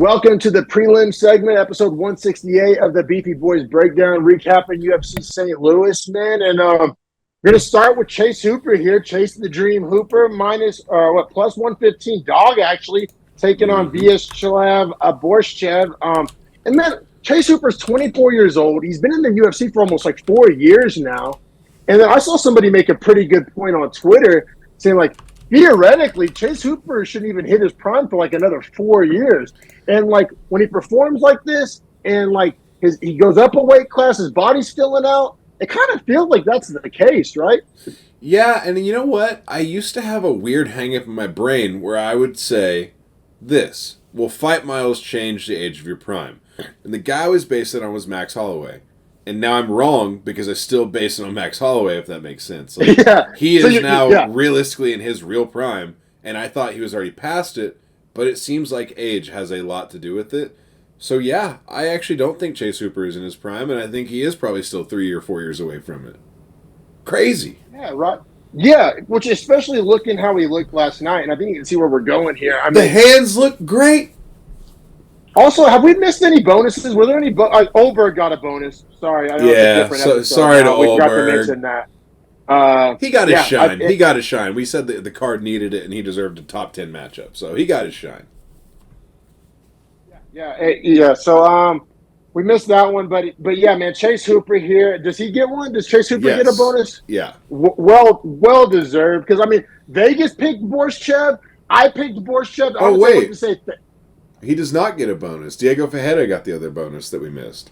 Welcome to the Prelims segment, episode 168 of the Beefy Boys Breakdown, recapping UFC St. Louis, man. And we're going to start with Chase Hooper here. Chase the Dream Hooper, plus 115 dog, actually, taking on Vyacheslav Borshchev. And man, Chase Hooper's 24 years old. He's been in the UFC for almost like 4 years now. And then I saw somebody make a pretty good point on Twitter saying, like, theoretically, Chase Hooper shouldn't even hit his prime for like another 4 years. And like when he performs like this, and like he goes up a weight class, his body's filling out. It kind of feels like that's the case, right? Yeah, and you know what? I used to have a weird hang-up in my brain where I would say, "This will fight miles change the age of your prime," and the guy I was basing it on was Max Holloway. And now I'm wrong because I still base it on Max Holloway, if that makes sense. Like, yeah. He is now realistically in his real prime, and I thought he was already past it, but it seems like age has a lot to do with it. So yeah, I actually don't think Chase Hooper is in his prime, and I think he is probably still 3 or 4 years away from it. Crazy. Yeah, right. Yeah, which especially looking how he looked last night, and I think you can see where we're going here. I mean, the hands look great. Also, have we missed any bonuses? Were there any? Oberg got a bonus. Sorry, I know it's a different episode. Sorry to Oberg. We got to mention that. He got his shine. He got his shine. We said that the card needed it, and he deserved a top 10 matchup. So he got his shine. Yeah. So we missed that one, but yeah, man, Chase Hooper here. Does he get one? Does Chase Hooper get a bonus? Yeah. Well deserved, because I mean Vegas picked Borshchev. I picked Borshchev. Oh wait. He does not get a bonus. Diego Ferreira got the other bonus that we missed.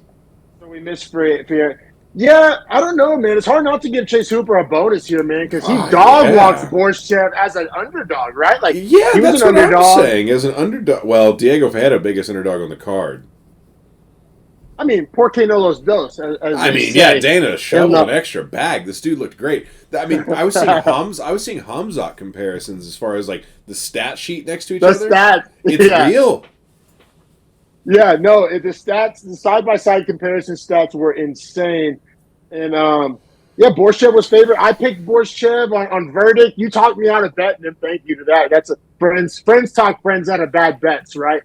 So we missed for Yeah, I don't know, man. It's hard not to give Chase Hooper a bonus here, man, because he walks Borshchev as an underdog, right? Like, he was an underdog. I'm saying, as an underdog. Well, Diego Ferreira, biggest underdog on the card. I mean, por que no los dos? Dana shoveled an extra bag. This dude looked great. I mean, I was seeing Hamzat comparisons as far as like the stat sheet next to each other. It's real. Yeah, no, the side-by-side comparison stats were insane. And, Borshchev was favored. I picked Borshchev on verdict. You talked me out of betting him. Thank you to that. That's friends talk friends out of bad bets, right?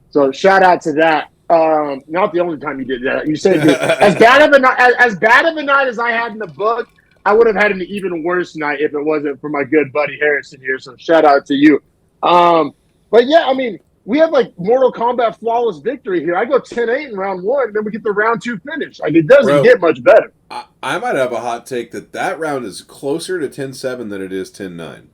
So shout out to that. Not the only time you did that. You said as bad of a night as I had in the book, I would have had an even worse night if it wasn't for my good buddy Harrison here. So shout out to you. But yeah, I mean, we have like Mortal Kombat flawless victory here. I go 10-8 in round one, then we get the round two finish. Like, it doesn't get much better. I might have a hot take that round is closer to 10-7 than it is 10-9.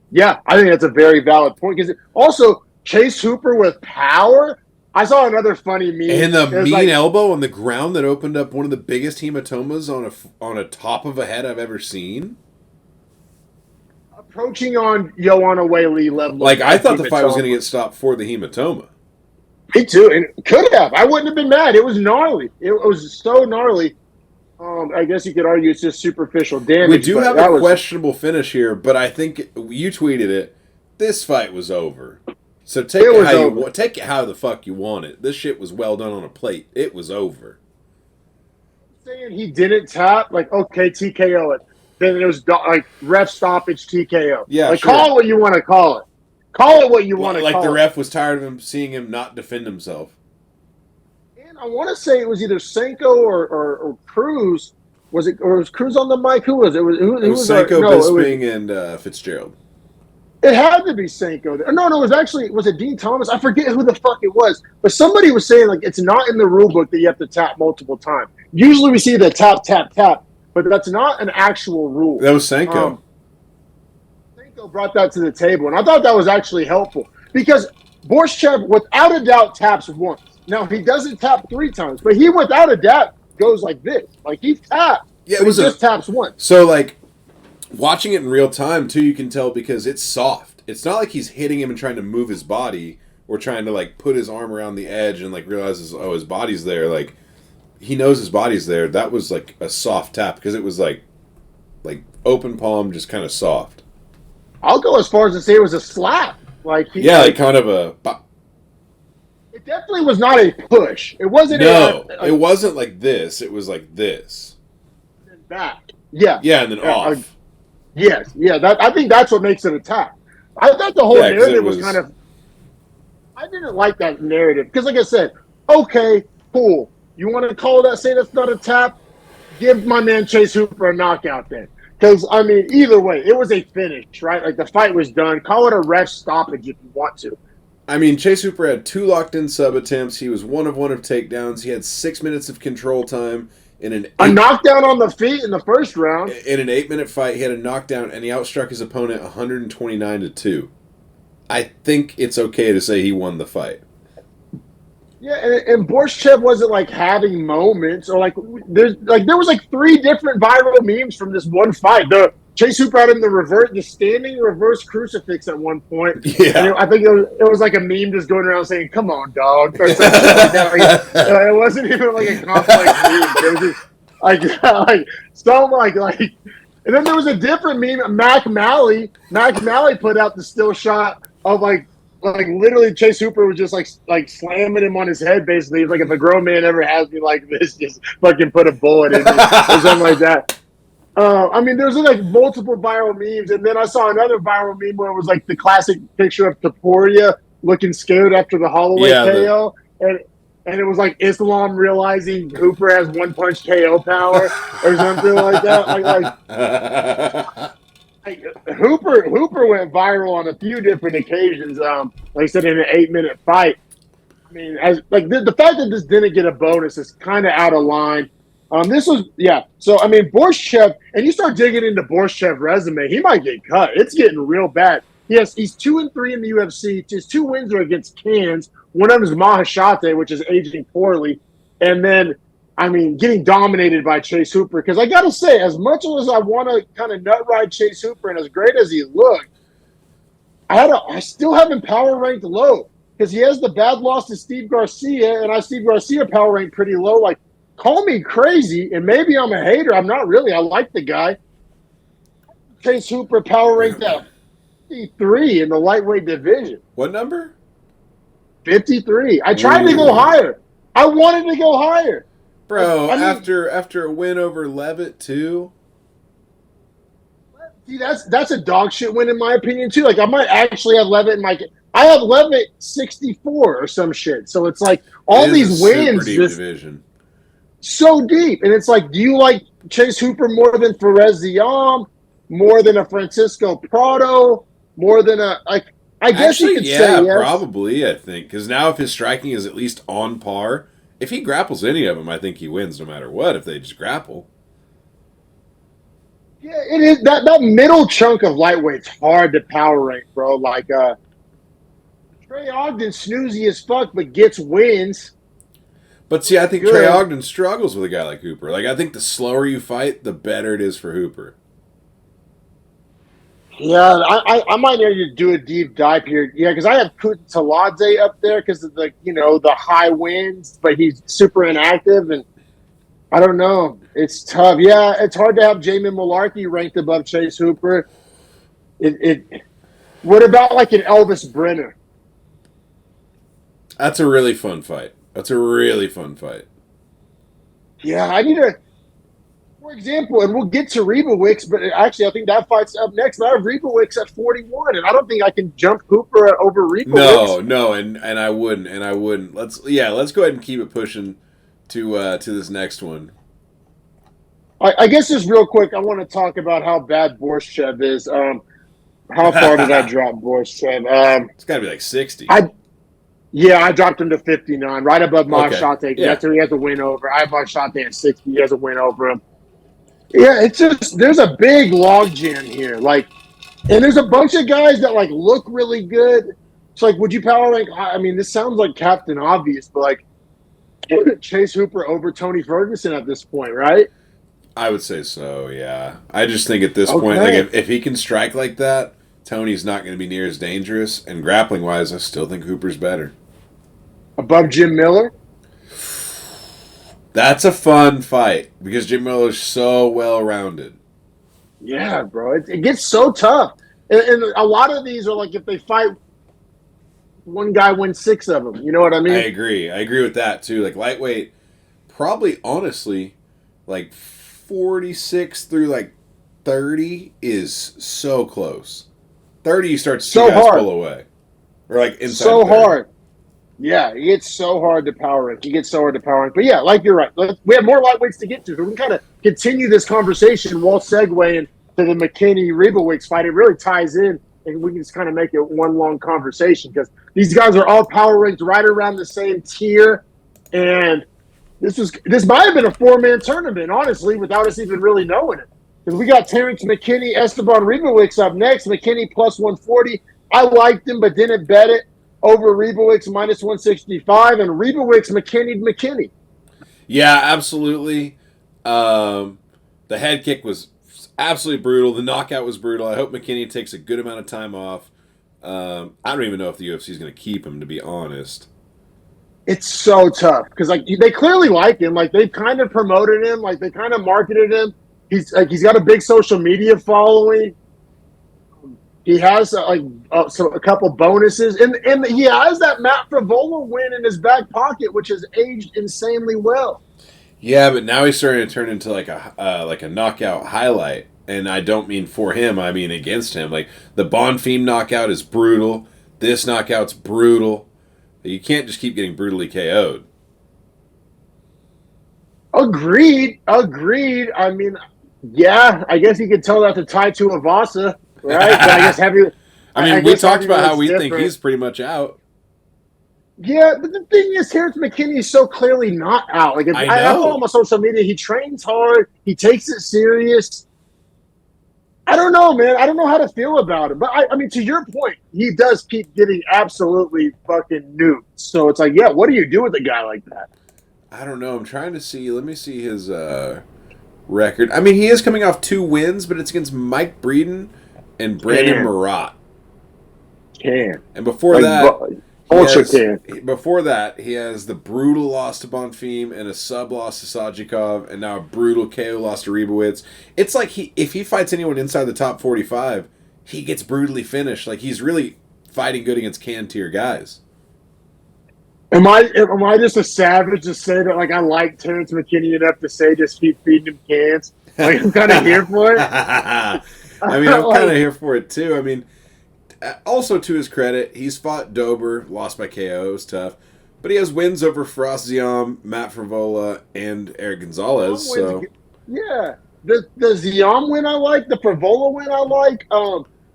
Yeah, I think that's a very valid point. Because also, Chase Hooper with power. I saw another funny meme. And the mean elbow on the ground that opened up one of the biggest hematomas on a top of a head I've ever seen. Approaching on Joanna Whaley level. Like, I thought the fight was going to get stopped for the hematoma. Me too, and could have. I wouldn't have been mad. It was gnarly. It was so gnarly. I guess you could argue it's just superficial damage. We do have a questionable finish here, but I think you tweeted it. This fight was over. So take it how the fuck you want it. This shit was well done on a plate. It was over. Saying he didn't tap, like, okay, TKO it. Then it was like ref stoppage TKO. Yeah, like, sure. Call it what you want to call it. Call it what you want to call it. Like the ref was tired of seeing him not defend himself. And I want to say it was either Senko or Cruz. Was Cruz on the mic? Who was it? It was Senko, Bisping, and Fitzgerald. It had to be Senko. No, was it Dean Thomas? I forget who the fuck it was. But somebody was saying, like, it's not in the rule book that you have to tap multiple times. Usually we see the tap, but that's not an actual rule. That was Senko. Senko brought that to the table, and I thought that was actually helpful because Borshchev, without a doubt, taps once. Now, he doesn't tap 3 times, but he, without a doubt, goes like this. Like, he taps, he just taps once. So, like, watching it in real time, too, you can tell because it's soft. It's not like he's hitting him and trying to move his body or trying to, like, put his arm around the edge and, like, realizes, oh, his body's there. Like, he knows his body's there. That was, like, a soft tap because it was, like open palm, just kind of soft. I'll go as far as to say it was a slap. Like kind of a... It definitely was not a push. It wasn't... it wasn't like this. It was like this. And back. Yeah. Yeah, and then off. Yes. Yeah, I think that's what makes it a tap. I thought the whole narrative was kind of... I didn't like that narrative because, like I said, okay, cool. You want to call that, say that's not a tap? Give my man Chase Hooper a knockout then. Because, I mean, either way, it was a finish, right? Like the fight was done. Call it a ref stoppage if you want to. I mean, Chase Hooper had 2 locked-in sub attempts. He was 1 of 1 of takedowns. He had 6 minutes of control time in an A knockdown on the feet in the first round. in an 8 minute fight. He had a knockdown, and he outstruck his opponent 129-2. I think it's okay to say he won the fight. Yeah, and Borshev wasn't like having moments or like there was like 3 different viral memes from this one fight. The Chase Hooper had him the standing reverse crucifix at one point, and Yeah. I think it was like a meme just going around saying "Come on, dog" or some shit like that. Like, it wasn't even like a complex meme. It was just like so like. And then there was a different meme. Mac Malley put out the still shot of like literally Chase Hooper was just like slamming him on his head basically. He's like, if a grown man ever has me like this, just fucking put a bullet in me or something like that. I mean, there's like multiple viral memes, and then I saw another viral meme where it was like the classic picture of Taporia looking scared after the Holloway Yeah, KO, and it was like Islam realizing Hooper has one punch KO power or something like that. Like Hooper went viral on a few different occasions. Like I said, in an 8 minute fight. I mean, as like the fact that this didn't get a bonus is kind of out of line. This was So I mean, Borshev, and you start digging into Borshev resume, he might get cut. It's getting real bad. Yes, he's 2-3 in the UFC. His 2 wins are against Cans. One of them is Mahashate, which is aging poorly, and then I mean, getting dominated by Chase Hooper. Because I got to say, as much as I want to kind of nut ride Chase Hooper, and as great as he looked, I still have him power ranked low because he has the bad loss to Steve Garcia, and Steve Garcia power ranked pretty low. Like, call me crazy, and maybe I'm a hater. I'm not really. I like the guy. Chase Hooper power ranked at 53 in the lightweight division. What number? 53. I tried to go higher. I wanted to go higher. Bro, I mean, after a win over Levitt too. See, that's a dog shit win in my opinion too. Like I might actually have Levitt in my. I have Levitt 64 or some shit. So it's like all these wins deep just division. so deep, and it's like, do you like Chase Hooper more than Perez Ziam, more than a Francisco Prado, more than a like? I guess Actually, you could say yes. probably. I think because now if his striking is at least on par, if he grapples any of them, I think he wins no matter what. If they just grapple. Yeah, it is that middle chunk of lightweight's hard to power rank, bro. Like Trey Ogden, snoozy as fuck, but gets wins. But see, I think Good. Trey Ogden struggles with a guy like Hooper. Like I think the slower you fight, the better it is for Hooper. Yeah, I might need to do a deep dive here. Yeah, because I have Taladze up there because of the high winds, but he's super inactive, and I don't know. It's tough. Yeah, it's hard to have Jamin Malarkey ranked above Chase Hooper. What about like an Elvis Brenner? That's a really fun fight. Yeah, I need to. For example, and we'll get to Rebowicz, but actually, I think that fight's up next. And I have Rebowicz at 41, and I don't think I can jump Hooper over Rebowicz. No, and I wouldn't. Let's go ahead and keep it pushing to this next one. I guess just real quick, I want to talk about how bad Borshev is. How far did I drop Borshev? It's got to be like 60. I dropped him to 59, right above Mahashate. Okay. Yeah. That's who he has a win over. I have Mahashate at 60. He has a win over him. Yeah, it's just there's a big logjam here. Like, and there's a bunch of guys that like look really good. It's like, would you power rank? I mean, this sounds like Captain Obvious, but like Chase Hooper over Tony Ferguson at this point, right? I would say so. Yeah, I just think at this point, like if he can strike like that, Tony's not going to be near as dangerous. And grappling wise, I still think Hooper's better. Above Jim Miller? That's a fun fight because Jim Miller's so well rounded. Yeah, bro. It gets so tough. And a lot of these are like if they fight, one guy wins 6 of them. You know what I mean? I agree with that too. Like lightweight, probably honestly, like 46 through like 30 is so close. 30 you start to see guys pull away. Or like inside so 30. hard. Yeah, he gets so hard to power rank. He gets so hard to power rank. But yeah, like you're right. We have more lightweights to get to. So we can kind of continue this conversation while segueing to the McKinney-Riebowicz fight. It really ties in, and we can just kind of make it one long conversation because these guys are all power ranked right around the same tier. And this might have been a four-man tournament, honestly, without us even really knowing it. Because we got Terrence McKinney, Esteban Riebowicz up next. McKinney plus 140. I liked him, but didn't bet it over Riebowicz minus 165, and Riebowicz McKinney. Yeah, absolutely. The head kick was absolutely brutal. The knockout was brutal. I hope McKinney takes a good amount of time off. I don't even know if the UFC is going to keep him, to be honest. It's so tough because like they clearly like him. Like they've kind of promoted him. Like they kind of marketed him. He's got a big social media following. He has a couple bonuses, and he has that Matt Frivola win in his back pocket, which has aged insanely well. Yeah, but now he's starting to turn into like a knockout highlight, and I don't mean for him. I mean against him. Like the Bonfim knockout is brutal. This knockout's brutal. You can't just keep getting brutally KO'd. Agreed. I mean, yeah, I guess you could tell that to Tai Tuivasa, right? But I guess we talked about how we think he's pretty much out. Yeah, but the thing is, Terrence McKinney is so clearly not out. Like, I follow him on social media. He trains hard. He takes it serious. I don't know, man. I don't know how to feel about him. But, I mean, to your point, he does keep getting absolutely fucking nuked. So it's like, yeah, what do you do with a guy like that? I don't know. I'm trying to see. Let me see his record. I mean, he is coming off 2 wins, but it's against Mike Breeden and Brandon Murat. And before before that, he has the brutal loss to Bonfim and a sub loss to Sajikov, and now a brutal KO loss to Riebowicz. It's like if he fights anyone inside the top 45, he gets brutally finished. Like he's really fighting good against can tier guys. Am I just a savage to say that like I like Terrence McKinney enough to say just keep feeding him cans? Like I'm kind of here for it. I mean, I'm kind of here for it too. I mean. Also, to his credit, he's fought Dober, lost by KO, it was tough. But he has wins over Frost Ziam, Matt Frivola, and Eric Gonzalez. So yeah, the Ziam win I like, the Frivola win I like.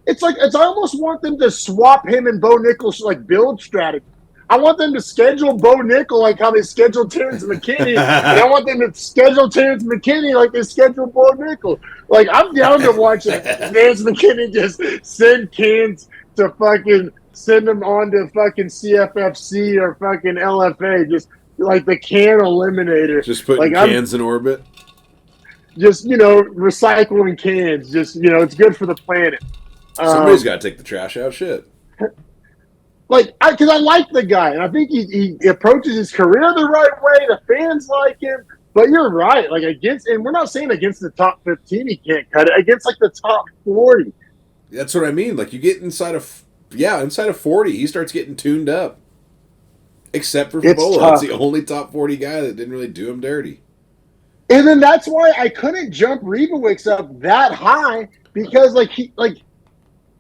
It's I almost want them to swap him and Bo Nickal's like build strategy. I want them to schedule Bo Nickel like how they scheduled Terrence McKinney, and I want them to schedule Terrence McKinney like they scheduled Bo Nickel. Like I'm down to watch Terrence McKinney just send cans to fucking send them on to fucking CFFC or fucking LFA, just like the can eliminator. Just putting cans in orbit. Just recycling cans. Just it's good for the planet. Somebody's got to take the trash out. Shit. Because I like the guy, and I think he approaches his career the right way. The fans like him, but you're right. Like and we're not saying against the top 15 he can't cut it. Against like the top 40. That's what I mean. Like you get inside of 40, he starts getting tuned up. Except for Frivola, that's the only top 40 guy that didn't really do him dirty. And then that's why I couldn't jump Riebowicz up that high because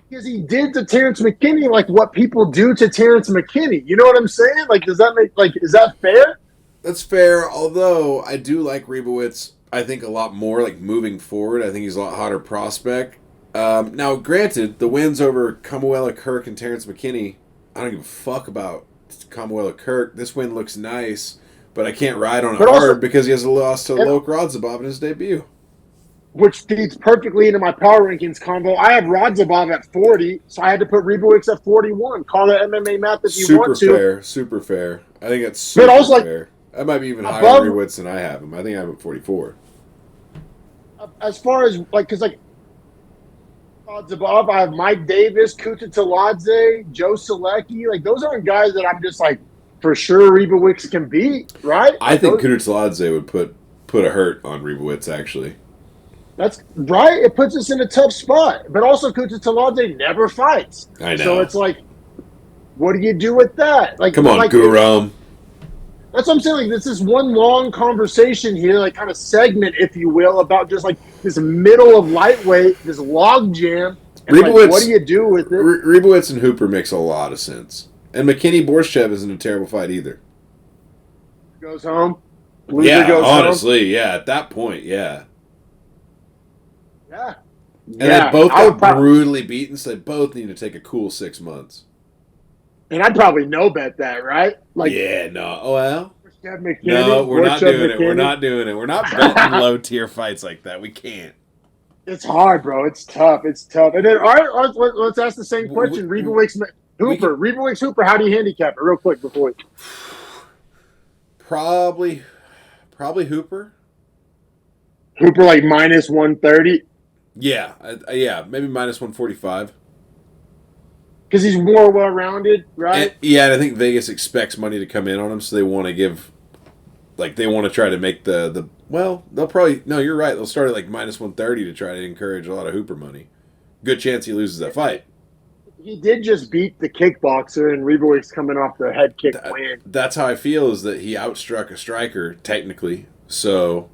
because he did to Terrence McKinney like what people do to Terrence McKinney. You know what I'm saying? Like, does that is that fair? That's fair, although I do like Riebowicz, I think, a lot more, like, moving forward. I think he's a lot hotter prospect. Now, granted, the wins over Kamuela Kirk and Terrence McKinney, I don't give a fuck about Kamuela Kirk. This win looks nice, but I can't ride on it hard because he has a loss to Loke Radzhabov in his debut. Which feeds perfectly into my power rankings combo. I have Radzhabov at 40, so I had to put Riebowicz at 41. Call it MMA math if you want to. Super fair. I think that's super fair. That might be even higher on Riebowicz than I have him. I think I have him at 44. As far as, because Radzhabov, I have Mike Davis, Kuta Taladze, Joe Selecki. Like, those aren't guys that I'm just like, for sure Riebowicz can beat, right? I think Kuta Taladze would put a hurt on Riebowicz, actually. That's right. It puts us in a tough spot. But also, Kuta Taladze never fights. I know. So it's like, what do you do with that? Like, come on, Guram. That's what I'm saying. Like, this is one long conversation here, like kind of segment, if you will, about just like this middle of lightweight, this log jam. And what do you do with it? Riebowicz and Hooper makes a lot of sense. And McKinney-Borshchev isn't a terrible fight either. Goes home. Loser Yeah, goes honestly, yeah. At that point, yeah. home. Yeah. And they Yeah. both got brutally beaten, so they both need to take a cool 6 months. And I'd probably no bet that, right? Like, yeah, no. Oh, well. McKinney, No, we're not doing it. McKinney. We're not doing it. We're not betting low-tier fights like that. We can't. It's hard, bro. It's tough. It's tough. And then, all right, let's ask the same question. Riebowicz Hooper, how do you handicap it real quick before we... Probably Hooper. Hooper like minus 130? Yeah, maybe minus 145. Because he's more well-rounded, right? And I think Vegas expects money to come in on him, so they want to give, they want to try to make the well, they'll probably, no, you're right, they'll start at like minus 130 to try to encourage a lot of Hooper money. Good chance he loses that fight. He did just beat the kickboxer, and Riebowicz coming off the head kick win. That's how I feel, is that he outstruck a striker, technically, so...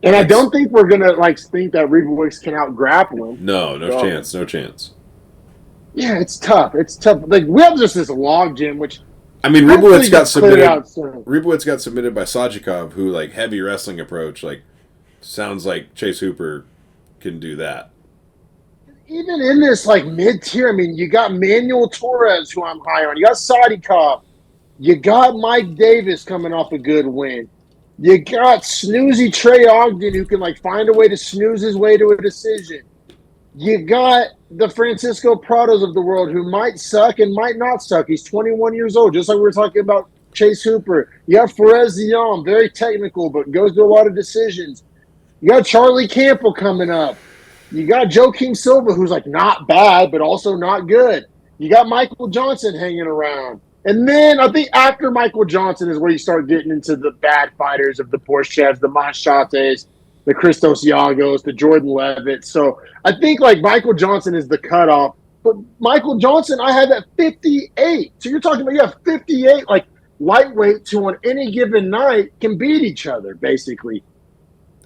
And I don't think we're going to, think that Riebowicz can out-grapple him. No chance. Yeah, it's tough. We have just this logjam, which... I mean, Riebowicz got submitted by Sajikov, who, heavy wrestling approach, sounds like Chase Hooper can do that. Even in this, mid-tier, I mean, you got Manuel Torres, who I'm high on. You got Sadikov. You got Mike Davis coming off a good win. You got snoozy Trey Ogden, who can, find a way to snooze his way to a decision. You got the Francisco Prados of the world, who might suck and might not suck. He's 21 years old, just like we were talking about Chase Hooper. You got Perez Zion, very technical, but goes to a lot of decisions. You got Charlie Campbell coming up. You got Joaquim Silva, who's, not bad, but also not good. You got Michael Johnson hanging around. And then I think after Michael Johnson is where you start getting into the bad fighters of the Borshchevs, the Machates, the Christos Yagos, the Jordan Levitt. So I think Michael Johnson is the cutoff. But Michael Johnson, I had that 58. So you're talking about you have 58 lightweights who on any given night can beat each other, basically.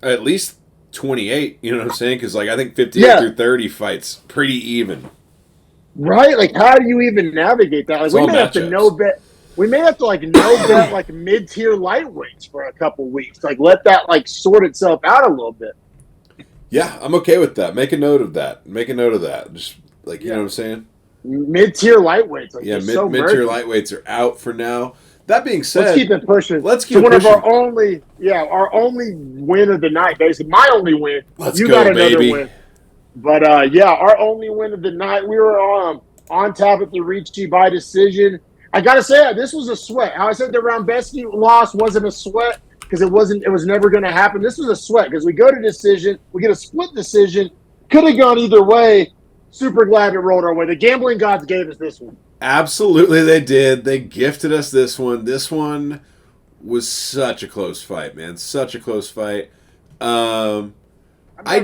At least 28, you know what I'm saying? Because I think 58 through 30 fights pretty even. Right? How do you even navigate that? We may have to no bet mid-tier lightweights for a couple weeks. Let that sort itself out a little bit. Yeah, I'm okay with that. Make a note of that. Just you know what I'm saying? Mid-tier lightweights. Mid-tier lightweights are out for now. That being said, let's keep it pushing. Our only win of the night, basically my only win. You got another win. But our only win of the night. We were on top at the Ricci by decision. I gotta say, this was a sweat. How I said the Rambeski loss wasn't a sweat because it was never going to happen. This was a sweat because we go to decision, we get a split decision. Could have gone either way. Super glad it rolled our way. The gambling gods gave us this one. Absolutely, they did. They gifted us this one. This one was such a close fight, man. Such a close fight. I'd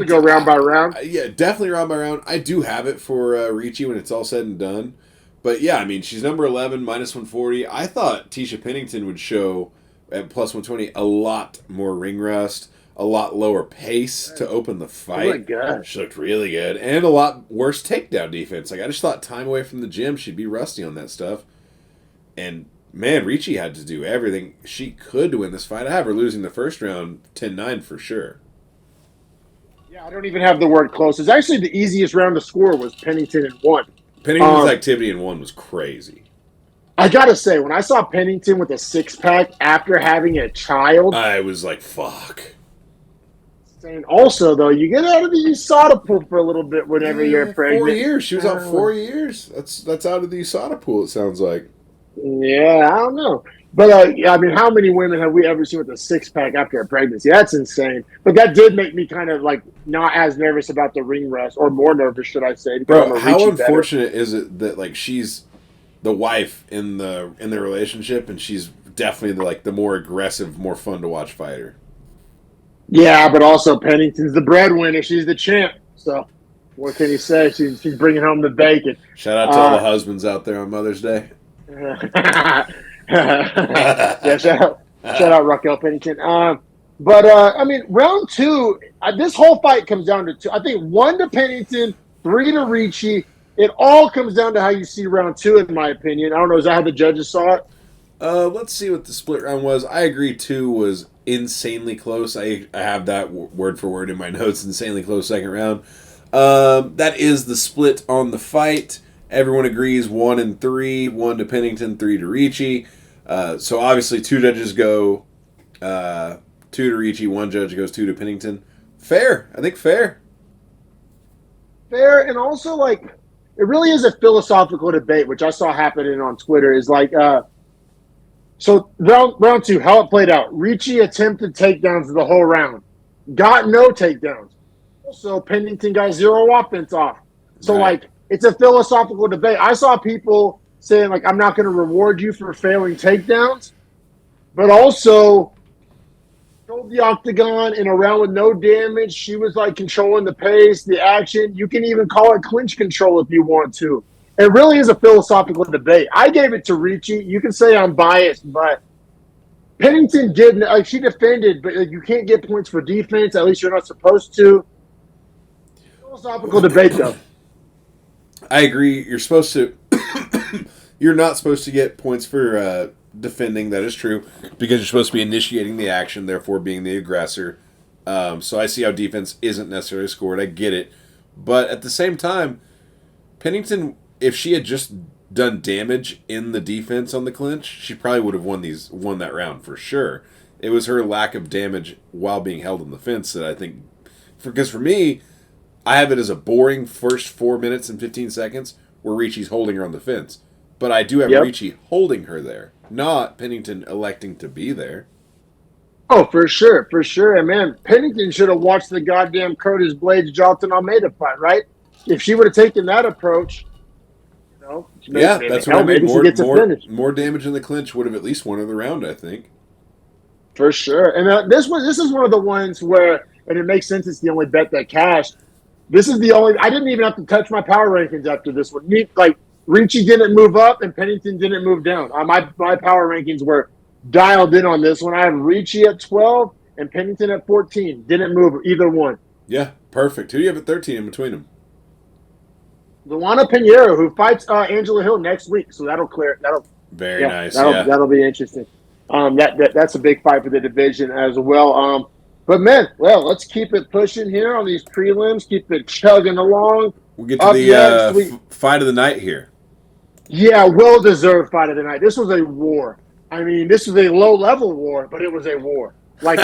go round by round. Yeah, definitely round by round. I do have it for Ricci when it's all said and done. But yeah, I mean, she's number 11, minus 140. I thought Tisha Pennington would show at plus 120 a lot more ring rust, a lot lower pace to open the fight. Oh my God. She looked really good. And a lot worse takedown defense. I just thought time away from the gym, she'd be rusty on that stuff. And man, Ricci had to do everything she could to win this fight. I have her losing the first round 10-9 for sure. Yeah, I don't even have the word close. It's actually the easiest round to score was Pennington in one. Pennington's activity in one was crazy. I gotta say, when I saw Pennington with a six-pack after having a child, I was like, fuck. And also, though, you get out of the USADA pool for a little bit whenever you're pregnant. 4 years. She was out 4 years. That's out of the USADA pool, it sounds like. Yeah, I don't know. But, I mean, how many women have we ever seen with a six-pack after a pregnancy? That's insane. But that did make me kind of, not as nervous about the ring rust, or more nervous, should I say. Bro, how unfortunate is it that, she's the wife in the relationship, and she's definitely, the more aggressive, more fun-to-watch fighter. Yeah, but also Pennington's the breadwinner. She's the champ. So, what can you say? She's bringing home the bacon. Shout out to all the husbands out there on Mother's Day. Yeah, shout out Raquel Pennington. But I mean, round two, this whole fight comes down to two. I think 1 to Pennington, 3 to Ricci, It all comes down to how you see round two, in my opinion. I don't know. Is that how the judges saw it? Let's see what the split round was. I agree, two was insanely close. I have that word for word in my notes. Insanely close second round. That is the split on the fight. Everyone agrees 1 and 3, 1 to Pennington, 3 to Ricci. So obviously, two judges go 2 to Ricci, one judge goes 2 to Pennington. Fair. I think fair. Fair, and also like it really is a philosophical debate, which I saw happening on Twitter. Is like, so round two, how it played out. Ricci attempted takedowns the whole round, got no takedowns. Also, Pennington got zero offense off. So Right. like, it's a philosophical debate. I saw people saying like, I'm not going to reward you for failing takedowns, but also controlled the octagon in a round with no damage. She was like controlling the pace, the action. You can even call it clinch control if you want to. It really is a philosophical debate. I gave it to Ricci. You can say I'm biased, but Pennington did like she defended, but like, you can't get points for defense. At least you're not supposed to. Philosophical debate though. I agree. You're supposed to. You're not supposed to get points for defending. That is true because you're supposed to be initiating the action, therefore being the aggressor. So I see how defense isn't necessarily scored. I get it, but at the same time, Pennington, if she had just done damage in the defense on the clinch, she probably would have won that round for sure. It was her lack of damage while being held on the fence that I think, because for me, I have it as a boring first 4 minutes and 15 seconds where Ricci's holding her on the fence. But I do have Yep. Ricci holding her there, not Pennington electing to be there. Oh, for sure, for sure. And man, Pennington should have watched the goddamn Curtis Blades Jonathan Almeida fight, right? If she would have taken that approach, Yeah, maybe, that's what hell, I mean. maybe she gets a finish. More damage in the clinch would have at least won her the round, I think. For sure. And this is one of the ones where, and it makes sense. It's the only bet that cashed. This is the only. I didn't even have to touch my power rankings after this one. Like Ricci didn't move up and Pennington didn't move down. My power rankings were dialed in on this one. I had Ricci at 12 and Pennington at 14. Didn't move either one. Yeah, perfect. Who do you have at 13 in between them? Luana Pinheiro, who fights Angela Hill next week, so that'll clear. Very nice. That'll be interesting. That's a big fight for the division as well. But man, well, let's keep it pushing here on these prelims. Keep it chugging along. We'll get to Up the next, fight of the night here. Yeah, well deserved fight of the night. This was a war. I mean, this was a low level war, but it was a war. Like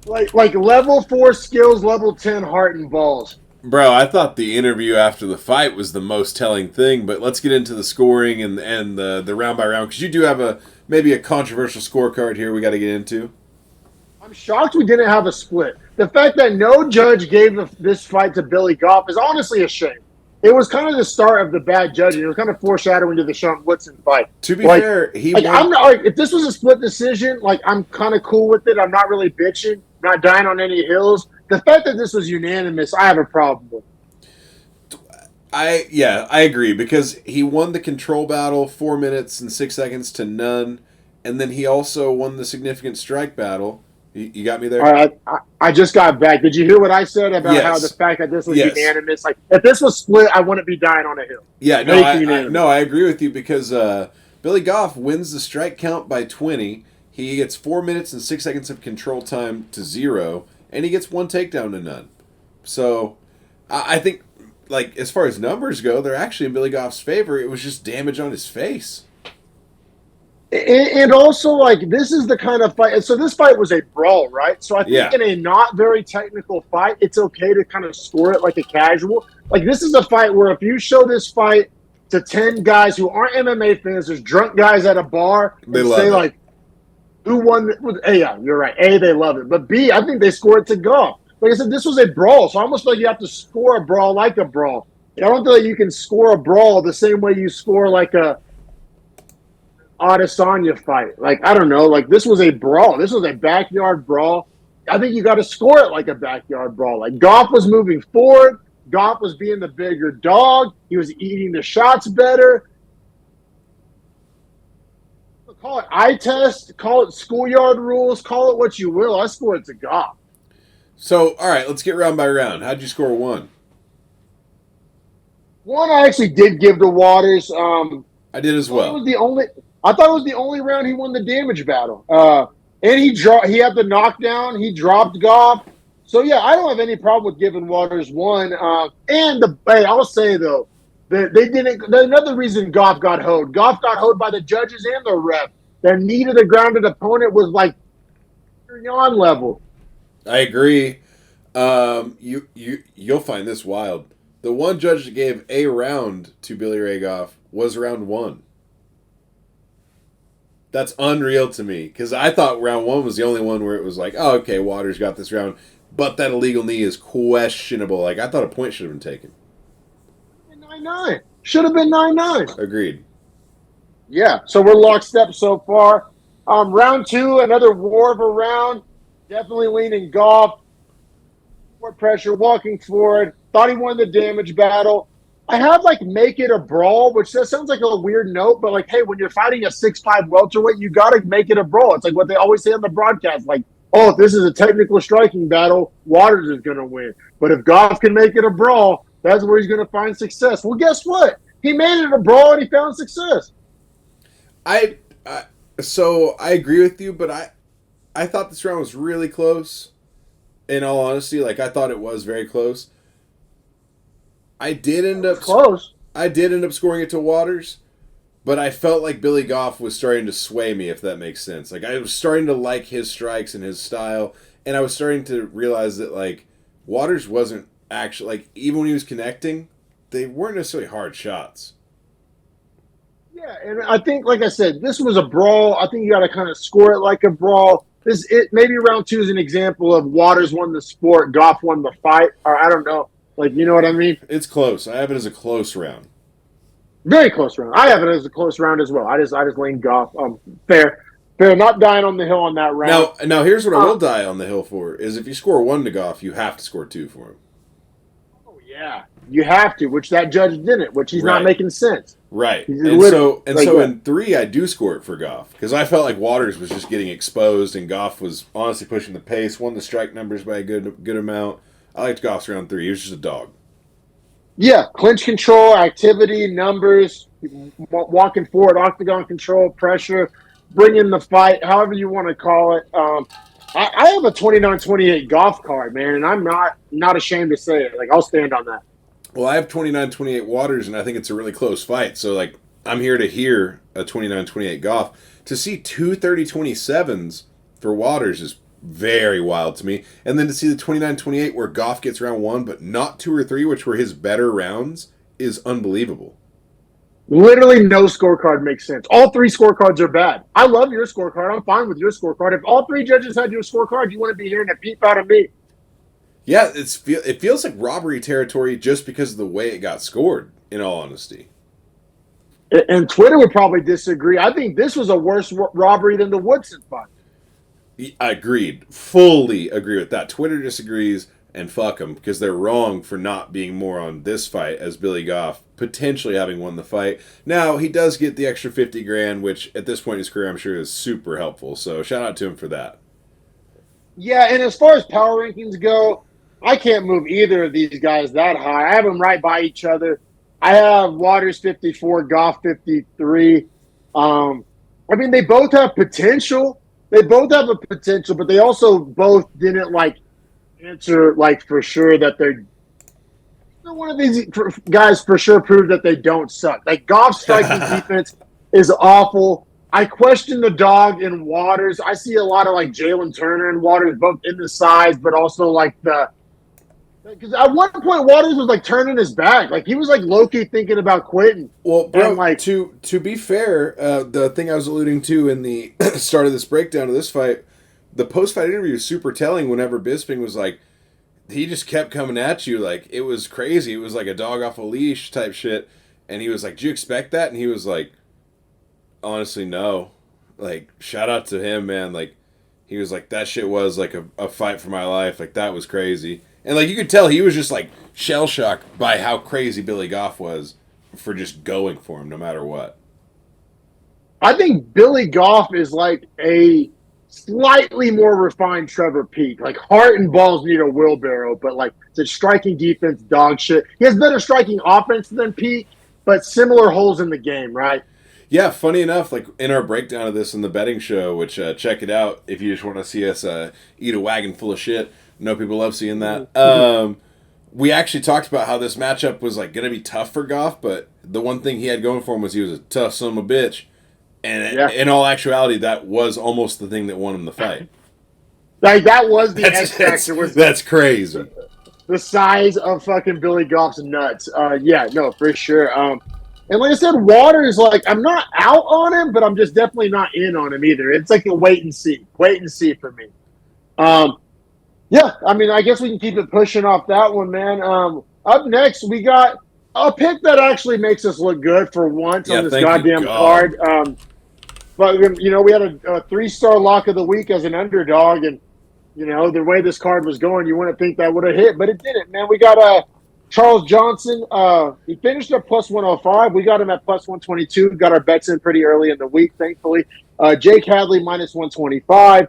like level 4 skills, level 10 heart and balls. Bro, I thought the interview after the fight was the most telling thing, but let's get into the scoring and the round by round, because you do have maybe a controversial scorecard here we got to get into. I'm shocked we didn't have a split. The fact that no judge gave this fight to Billy Goff is honestly a shame. It was kind of the start of the bad judging. It was kind of foreshadowing to the Sean Woodson fight. To be fair, he won. I'm not, if this was a split decision, I'm kind of cool with it. I'm not really bitching, not dying on any hills. The fact that this was unanimous, I have a problem with. I agree, because he won the control battle 4 minutes and 6 seconds to none, and then he also won the significant strike battle. You got me there? All right, I just got back. Did you hear what I said about how the fact that this was unanimous? If this was split, I wouldn't be dying on a hill. Yeah, I agree with you, because Billy Goff wins the strike count by 20. He gets 4 minutes and 6 seconds of control time to 0, and he gets one takedown to none. So I think, as far as numbers go, they're actually in Billy Goff's favor. It was just damage on his face. And also, this is the kind of fight. So this fight was a brawl, right? So I think in a not very technical fight, it's okay to kind of score it like a casual. This is a fight where if you show this fight to 10 guys who aren't MMA fans, there's drunk guys at a bar, they love it. Who won? A, yeah, you're right. A, they love it. But B, I think they score it to Goff. Like I said, this was a brawl. So I almost feel like you have to score a brawl like a brawl. I don't feel like you can score a brawl the same way you score like a Adesanya fight. I don't know. This was a brawl. This was a backyard brawl. I think you got to score it like a backyard brawl. Goff was moving forward. Goff was being the bigger dog. He was eating the shots better. Call it eye test. Call it schoolyard rules. Call it what you will. I score it to Goff. So, all right, let's get round by round. How'd you score one? One I actually did give to Waters. I did as Thought it well. was the only. I thought it was the only round he won the damage battle. And he had the knockdown. He dropped Goff. So yeah, I don't have any problem with giving Waters one. And the hey, I'll say though, they didn't. Another reason Goff got hoed. Goff got hoed by the judges and the ref. Their knee to the grounded opponent was like yawn level. I agree. You'll find this wild. The one judge that gave a round to Billy Ray Goff was round one. That's unreal to me because I thought round one was the only one where it was like, oh, okay, Waters got this round, but that illegal knee is questionable. Like I thought a point should have been taken. 9-9 should have been 9-9. Agreed. Yeah, so we're lockstep so far. Round two, another war of a round. Definitely leaning Goff. More pressure, walking forward. Thought he won the damage battle. I have like make it a brawl, which that sounds like a weird note, but like, hey, when you're fighting a 6'5" welterweight, you got to make it a brawl. It's like what they always say on the broadcast, like, oh, if this is a technical striking battle, Waters is going to win. But if Goff can make it a brawl, that's where he's going to find success. Well, guess what? He made it a brawl and he found success. I, I so I agree with you, but I thought this round was really close. In all honesty, like I thought it was very close. I did end up Close. I did end up scoring it to Waters, but I felt like Billy Goff was starting to sway me, if that makes sense. Like I was starting to like his strikes and his style, and I was starting to realize that like Waters wasn't actually like even when he was connecting, they weren't necessarily hard shots. Yeah, and I think, like I said, this was a brawl. I think you got to kind of score it like a brawl. Maybe round two is an example of Waters won the sport, Goff won the fight, or I don't know. Like, you know what I mean? It's close. I have it as a close round. Very close round. I have it as a close round as well. I just lean Goff. Fair, fair. Not dying on the hill on that round. Now here's what I will die on the hill for is if you score one to Goff, you have to score two for him. Oh yeah, you have to. Which that judge didn't. Which he's not Right. making sense. Right. He's And literally- so like, yeah. in three I do score it for Goff because I felt like Waters was just getting exposed and Goff was honestly pushing the pace, won the strike numbers by a good amount. I liked Goff's round three. He was just a dog. Yeah, clinch control, activity, numbers, walking forward, octagon control, pressure, bringing the fight, however you want to call it. I have a 29-28 Goff card, man, and I'm not ashamed to say it. Like, I'll stand on that. Well, I have 29-28 Waters, and I think it's a really close fight. So, like, I'm here to hear a 29-28 Goff. To see two 30-27s for Waters is very wild to me. And then to see the 29-28 where Goff gets round one, but not two or three, which were his better rounds, is unbelievable. Literally no scorecard makes sense. All three scorecards are bad. I love your scorecard. I'm fine with your scorecard. If all three judges had your scorecard, you want to be hearing a peep out of me. Yeah, it feels like robbery territory just because of the way it got scored, in all honesty. And Twitter would probably disagree. I think this was a worse robbery than the Woodson fight. Agreed. Fully agree with that. Twitter disagrees, and fuck them, because they're wrong for not being more on this fight as Billy Goff potentially having won the fight. Now, he does get the extra 50 grand, which at this point in his career I'm sure is super helpful. So shout out to him for that. Yeah, and as far as power rankings go, I can't move either of these guys that high. I have them right by each other. I have Waters 54, Goff 53. I mean, they both have potential. They both have a potential, but they also both didn't like answer like for sure that they're. One of these guys for sure proved that they don't suck. Like Goff's striking defense is awful. I question the dog in Waters. I see a lot of like Jalen Turner and Waters, both in the size, but also like because at one point Waters was like turning his back, like he was like low-key thinking about quitting. Well, bro, and, like to be fair, the thing I was alluding to in the start of this breakdown of this fight, the post-fight interview was super telling. Whenever Bisping was like, he just kept coming at you, like it was crazy. It was like a dog off a leash type shit, and he was like, "Do you expect that?" And he was like, "Honestly, no." Like, shout out to him, man. Like, he was like, "That shit was like a fight for my life. Like, that was crazy." And like you could tell he was just like shell shocked by how crazy Billy Goff was for just going for him no matter what. I think Billy Goff is like a slightly more refined Trevor Peak. Like heart and balls need a wheelbarrow, but like the striking defense, dog shit. He has better striking offense than Peak, but similar holes in the game, right? Yeah, funny enough, like in our breakdown of this in the betting show, which check it out if you just want to see us eat a wagon full of shit. I know people love seeing that. We actually talked about how this matchup was like going to be tough for Goff, but the one thing he had going for him was he was a tough son of a bitch. And in all actuality, that was almost the thing that won him the fight. Like that was the X factor. That's crazy. The size of fucking Billy Goff's nuts. Yeah, no, for sure. And like I said, Waters, like I'm not out on him, but I'm just definitely not in on him either. It's like a wait and see for me. Yeah, I mean, I guess we can keep it pushing off that one, man. Up next, we got a pick that actually makes us look good for once on this goddamn card. But you know, we had a 3-star lock of the week as an underdog, and you know the way this card was going, you wouldn't think that would have hit, but it didn't, man. We got Charles Johnson. He finished at plus 105. We got him at plus 122. Got our bets in pretty early in the week, thankfully. Jake Hadley minus 125.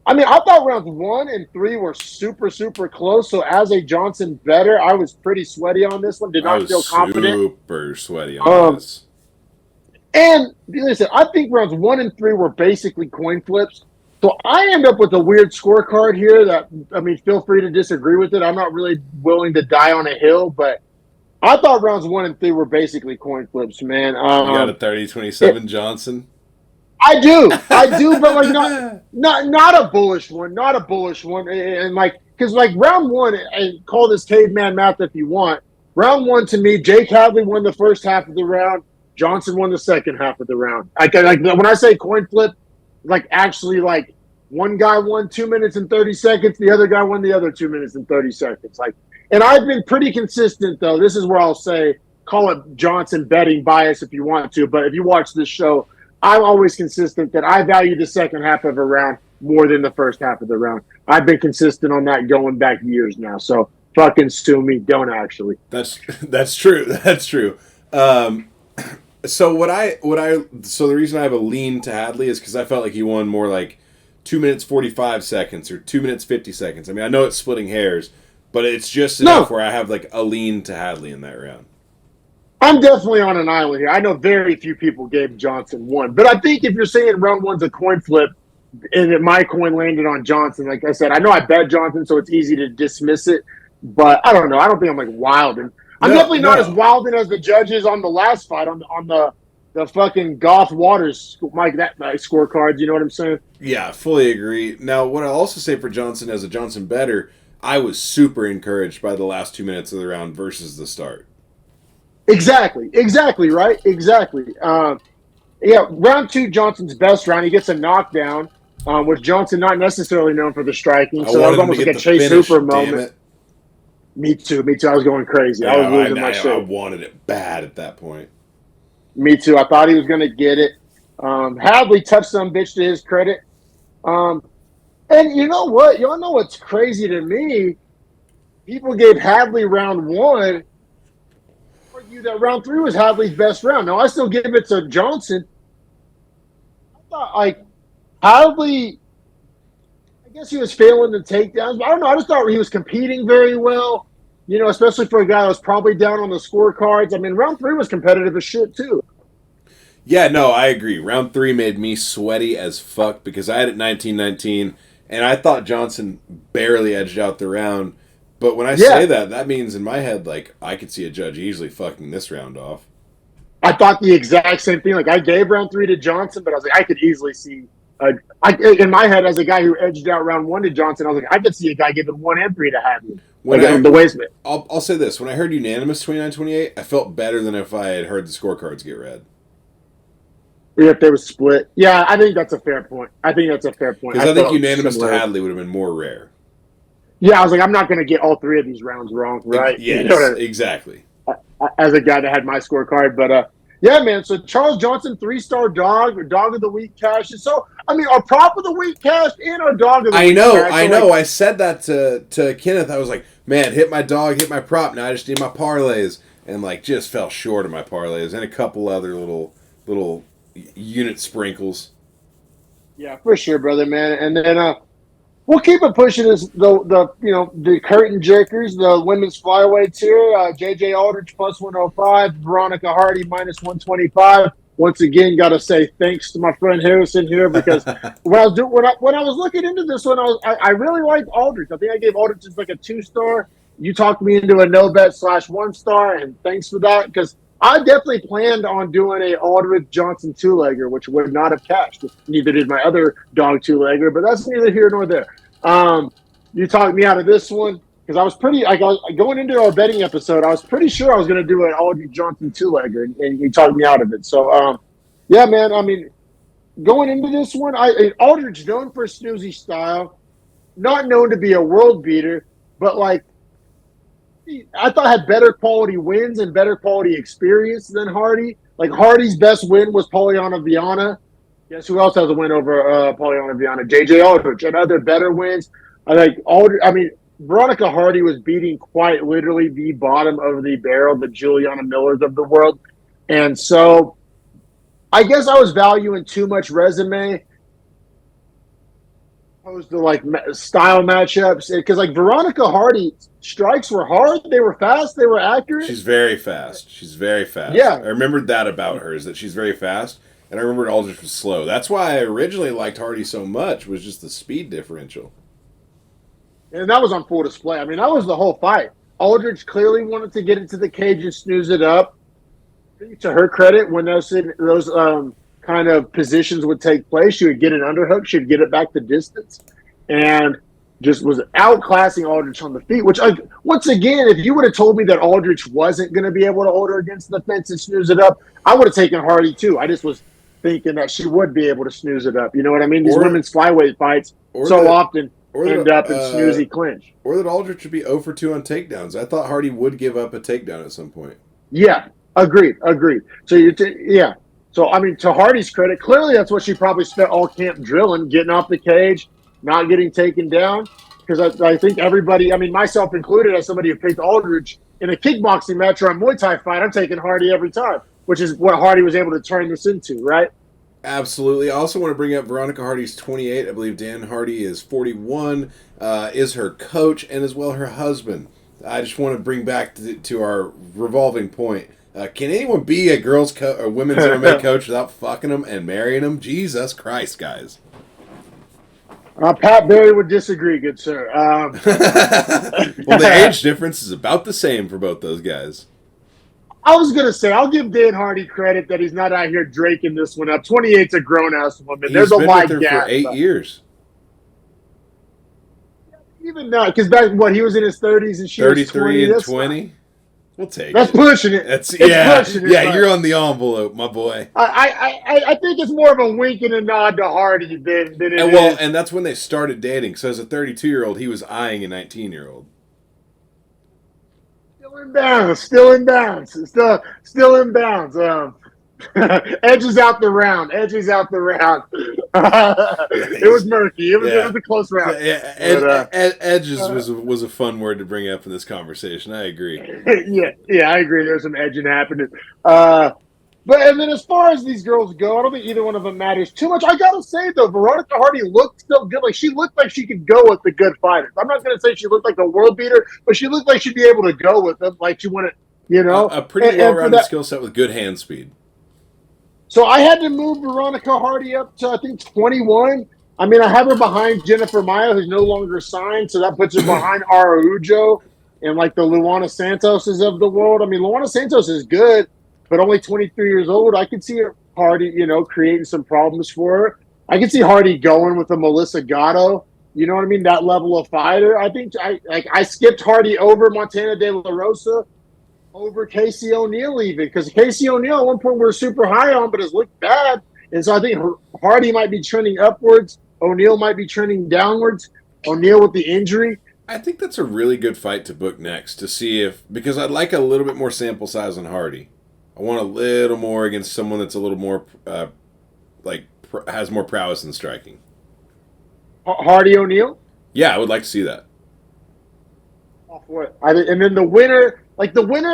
I mean, I thought rounds 1 and 3 were super, super close. So as a Johnson bettor, I was pretty sweaty on this one. Did not feel confident. Super sweaty on this. And listen, I think rounds 1 and 3 were basically coin flips. So I end up with a weird scorecard here that, I mean, feel free to disagree with it. I'm not really willing to die on a hill, but I thought rounds 1 and 3 were basically coin flips, man. You got a 30-27 Johnson? I do, but like not a bullish one, and like because like round 1, and call this caveman math if you want. Round 1 to me, Jake Hadley won the first half of the round. Johnson won the second half of the round. Like when I say coin flip, like actually like one guy won 2 minutes and 30 seconds, the other guy won the other 2 minutes and 30 seconds. Like, and I've been pretty consistent though. This is where I'll say call it Johnson betting bias if you want to, but if you watch this show, I'm always consistent that I value the second half of a round more than the first half of the round. I've been consistent on that going back years now. So fucking sue me. Don't actually. That's true. That's true. So so the reason I have a lean to Hadley is because I felt like he won more like 2 minutes 45 seconds or 2 minutes 50 seconds. I mean, I know it's splitting hairs, but it's just enough where I have like a lean to Hadley in that round. I'm definitely on an island here. I know very few people gave Johnson 1. But I think if you're saying round 1's a coin flip and my coin landed on Johnson, like I said, I know I bet Johnson, so it's easy to dismiss it. But I don't know. I don't think I'm like wilding. I'm definitely not as wilding as the judges on the last fight on the fucking Goff Waters, Mike, that scorecards. You know what I'm saying? Yeah, fully agree. Now, what I'll also say for Johnson as a Johnson bettor, I was super encouraged by the last 2 minutes of the round versus the start. Exactly, right? Exactly. Yeah, round 2, Johnson's best round. He gets a knockdown, with Johnson not necessarily known for the striking. So that was almost like a Chase Hooper moment. Me too. I was going crazy. Yeah, I was losing my shit. I wanted it bad at that point. Me too. I thought he was going to get it. Hadley touched some bitch to his credit. And you know what? Y'all know what's crazy to me? People gave Hadley round 1. Argue that round 3 was Hadley's best round. Now I still give it to Johnson. I thought like Hadley, I guess he was failing the takedowns. But I don't know. I just thought he was competing very well. You know, especially for a guy that was probably down on the scorecards. I mean, round 3 was competitive as shit too. Yeah, no, I agree. Round 3 made me sweaty as fuck because I had it 19-19, and I thought Johnson barely edged out the round. But when I say that means in my head, like, I could see a judge easily fucking this round off. I thought the exact same thing. Like, I gave round 3 to Johnson, but I was like, I could easily see. In my head, as a guy who edged out round 1 to Johnson, I was like, I could see a guy giving 1 and 3 to Hadley. I'll say this. When I heard unanimous 29-28, I felt better than if I had heard the scorecards get read. If they were split. Yeah, I think that's a fair point. Because I think unanimous to Hadley would have been more rare. Yeah, I was like, I'm not going to get all 3 of these rounds wrong, right? Yes, exactly. As a guy that had my scorecard. But, yeah, man, so Charles Johnson, 3-star dog of the week cash. So, I mean, our prop of the week cash and our dog of the week cash. I know. I said that to Kenneth. I was like, man, hit my dog, hit my prop. Now I just need my parlays. And, like, just fell short of my parlays and a couple other little unit sprinkles. Yeah, for sure, brother, man. And then we'll keep it pushing this the curtain jerkers, the women's flyweights here. JJ Aldrich plus 105, Veronica Hardy minus 125. Once again, got to say thanks to my friend Harrison here because when I was looking into this one, I really liked Aldrich. I think I gave Aldrich just like a 2-star. You talked me into a no bet / 1-star, and thanks for that because I definitely planned on doing a Aldrich Johnson 2-legger, which would not have cashed. Neither did my other dog 2-legger, but that's neither here nor there. Um, you talked me out of this one because I was going into our betting episode. I was pretty sure I was going to do an Aldrich Johnson 2-legger, and you talked me out of it. So, yeah, man. I mean, going into this one, Aldrich known for snoozy style, not known to be a world beater, but like I thought had better quality wins and better quality experience than Hardy. Like Hardy's best win was Polyana Viana. Guess who else has a win over Polyana Viana? JJ Aldrich and other better wins. Veronica Hardy was beating quite literally the bottom of the barrel, the Juliana Millers of the world. And so I guess I was valuing too much resume opposed to like style matchups because like Veronica Hardy strikes were hard, they were fast, they were accurate. She's very fast. She's very fast. Yeah, I remembered that about her is that she's very fast, and I remembered Aldrich was slow. That's why I originally liked Hardy so much was just the speed differential. and that was on full display. I mean, that was the whole fight. Aldrich clearly wanted to get into the cage and snooze it up. To her credit, when those kind of positions would take place, she would get an underhook, she'd get it back to distance, and just was outclassing Aldrich on the feet. Which, once again, if you would have told me that Aldrich wasn't going to be able to hold her against the fence and snooze it up, I would have taken Hardy too. I just was thinking that she would be able to snooze it up. You know what I mean? These women's flyweight fights often end up in snoozy clinch. Or that Aldrich should be 0 for 2 on takedowns. I thought Hardy would give up a takedown at some point. Yeah, agreed. So yeah. So I mean, to Hardy's credit, clearly that's what she probably spent all camp drilling, getting off the cage, not getting taken down. Because I think everybody, I mean, myself included, as somebody who picked Aldrich in a kickboxing match or a Muay Thai fight, I'm taking Hardy every time, which is what Hardy was able to turn this into, right? Absolutely. I also want to bring up Veronica Hardy's 28. I believe Dan Hardy is 41, is her coach and as well her husband. I just want to bring back to our revolving point. Can anyone be a women's MMA coach without fucking them and marrying them? Jesus Christ, guys. Pat Barry would disagree, good sir. Well, the age difference is about the same for both those guys. I was going to say, I'll give Dan Hardy credit that he's not out here draking this one up. 28's a grown-ass woman. There's a wide gap. For 8 years. Even now, because back, he was in his 30s and she was 33 and 20? We'll take That's it. Pushing it. Pushing it. Yeah, you're on the envelope, my boy. I think it's more of a wink and a nod to Hardy than it is. And that's when they started dating. So as a 32-year-old, he was eyeing a 19-year-old. Still in bounds. Still in bounds. Edge is out the round. It was murky. It was a close round. Edges was a fun word to bring up in this conversation. I agree. Yeah, I agree. There's some edging happening. And then as far as these girls go, I don't think either one of them matters too much. I gotta say though, Veronica Hardy looked still good. Like she looked like she could go with the good fighters. I'm not gonna say she looked like a world beater, but she looked like she'd be able to go with them. Like she wanted, a pretty well-rounded skill set with good hand speed. So I had to move Veronica Hardy up to I think 21. I mean, I have her behind Jennifer Maia, who's no longer signed, so that puts her behind Araujo and like the Luana Santoses of the world. I mean, Luana Santos is good, but only 23 years old. I could see Hardy, creating some problems for her. I could see Hardy going with a Melissa Gatto. You know what I mean? That level of fighter. I think I skipped Hardy over Montana De La Rosa, over Casey O'Neill even, because Casey O'Neill at one point we were super high on, but has looked bad. And so I think Hardy might be trending upwards. O'Neill might be trending downwards. O'Neill with the injury. I think that's a really good fight to book next to see because I'd like a little bit more sample size on Hardy. I want a little more against someone that's a little more, has more prowess in striking. Hardy O'Neill? Yeah, I would like to see that. And then the winner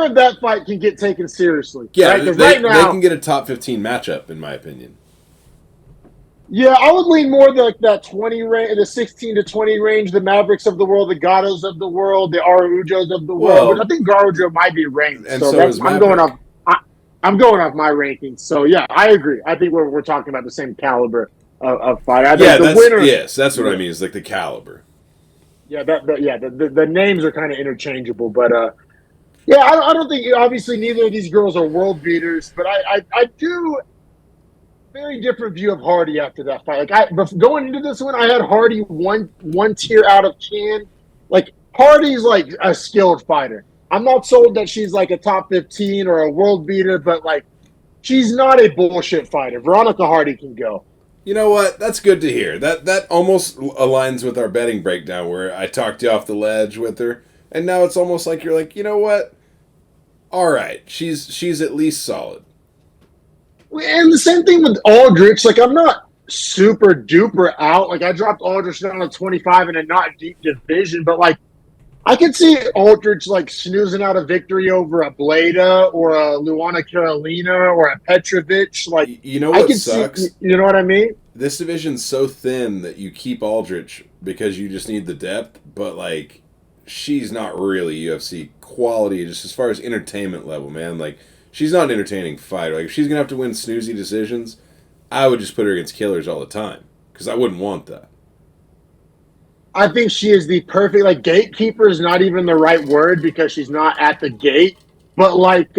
of that fight can get taken seriously. Yeah, right? They can get a top 15 matchup, in my opinion. Yeah, I would lean more that 20 range, the 16 to 20 range, the Mavericks of the world, the Gattos of the world, the Arujos of the world. But I Well, think Garujo might be ranked, and so so that's is I'm going off. Maverick. I, I'm going off my rankings. So yeah, I agree. I think we're talking about the same caliber of fight. I think Yeah, the that's winner. yes, that's what I Yeah, mean. Is like the caliber. yeah, the names are kind of interchangeable, but yeah, I don't think obviously neither of these girls are world beaters, but I do very different view of Hardy after that fight. Going into this one, I had Hardy one tier out of ten. Like Hardy's like a skilled fighter. I'm not sold that she's like a top 15 or a world beater, but like she's not a bullshit fighter. Veronica Hardy can go. You know what? That's good to hear. That almost aligns with our betting breakdown where I talked you off the ledge with her, and now it's almost like you're like, you know what? All right, she's at least solid. And the same thing with Aldrich. Like I'm not super duper out. Like I dropped Aldrich down to 25 in a not deep division, but like I could see Aldrich like snoozing out a victory over a Bleda or a Luana Carolina or a Petrovic. Like You know I what could see, sucks? you know what I mean? This division's so thin that you keep Aldrich because you just need the depth, but like she's not really UFC quality just as far as entertainment level, man. Like she's not an entertaining fighter. Like if she's gonna have to win snoozy decisions, I would just put her against killers all the time because I wouldn't want that. I think she is the perfect like gatekeeper is not even the right word because she's not at the gate, but like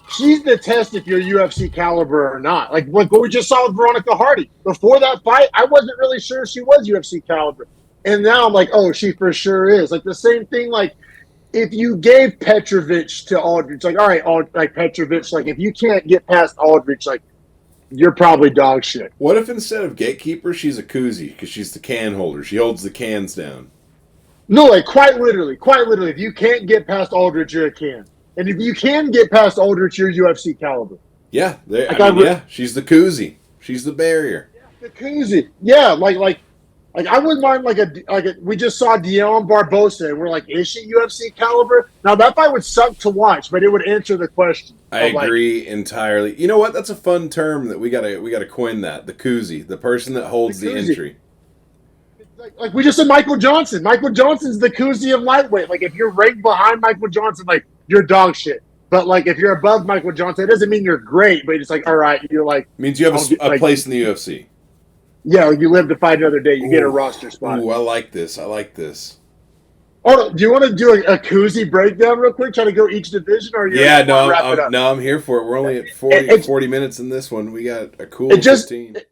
she's the test if you're UFC caliber or not. Like what we just saw with Veronica Hardy. Before that fight, I wasn't really sure she was UFC caliber. And now I'm like, oh, she for sure is. Like the same thing, like if you gave Petrovic to Aldrich, like, all right, like Petrovic, like if you can't get past Aldrich, like you're probably dog shit. What if instead of gatekeeper, she's a koozie because she's the can holder? She holds the cans down. No, like quite literally. If you can't get past Aldrich, you're a can. And if you can get past Aldrich, you're UFC caliber. Yeah, I Like mean, yeah, she's the koozie. She's the barrier. the koozie. Yeah, like I wouldn't mind we just saw Dion Barbosa and we're like, is she UFC caliber? Now that fight would suck to watch, but it would answer the question I of like agree entirely. You know what? That's a fun term that we gotta coin that. The koozie, the person that the holds the koozie. entry. Like we just said Michael Johnson. Michael Johnson's the koozie of lightweight. Like if you're ranked behind Michael Johnson, like you're dog shit. But like if you're above Michael Johnson, it doesn't mean you're great, but it's like, all right, you're like Means you have a like place in the UFC. yeah, like you live to fight another day, you get a Ooh, roster spot. ooh, I like this. I like this. Oh, do you want to do a koozie breakdown real quick? Try to go each division, or Yeah, you want to no, wrap it up? I'm here for it. We're only at It, 40 minutes in this one. We got a it cool just 15.